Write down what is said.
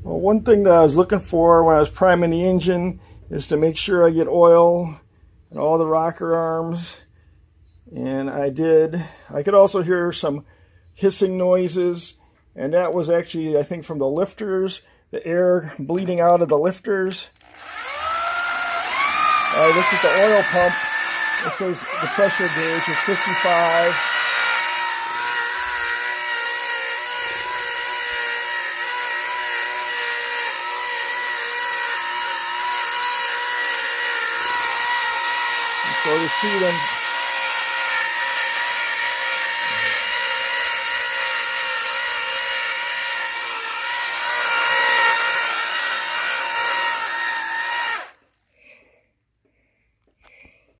Well, one thing that I was looking for when I was priming the engine is to make sure I get oil in all the rocker arms, and I did. I could also hear some hissing noises, and that was actually, I think, from the lifters, the air bleeding out of the lifters. This is the oil pump. It says the pressure gauge is 55. So you see them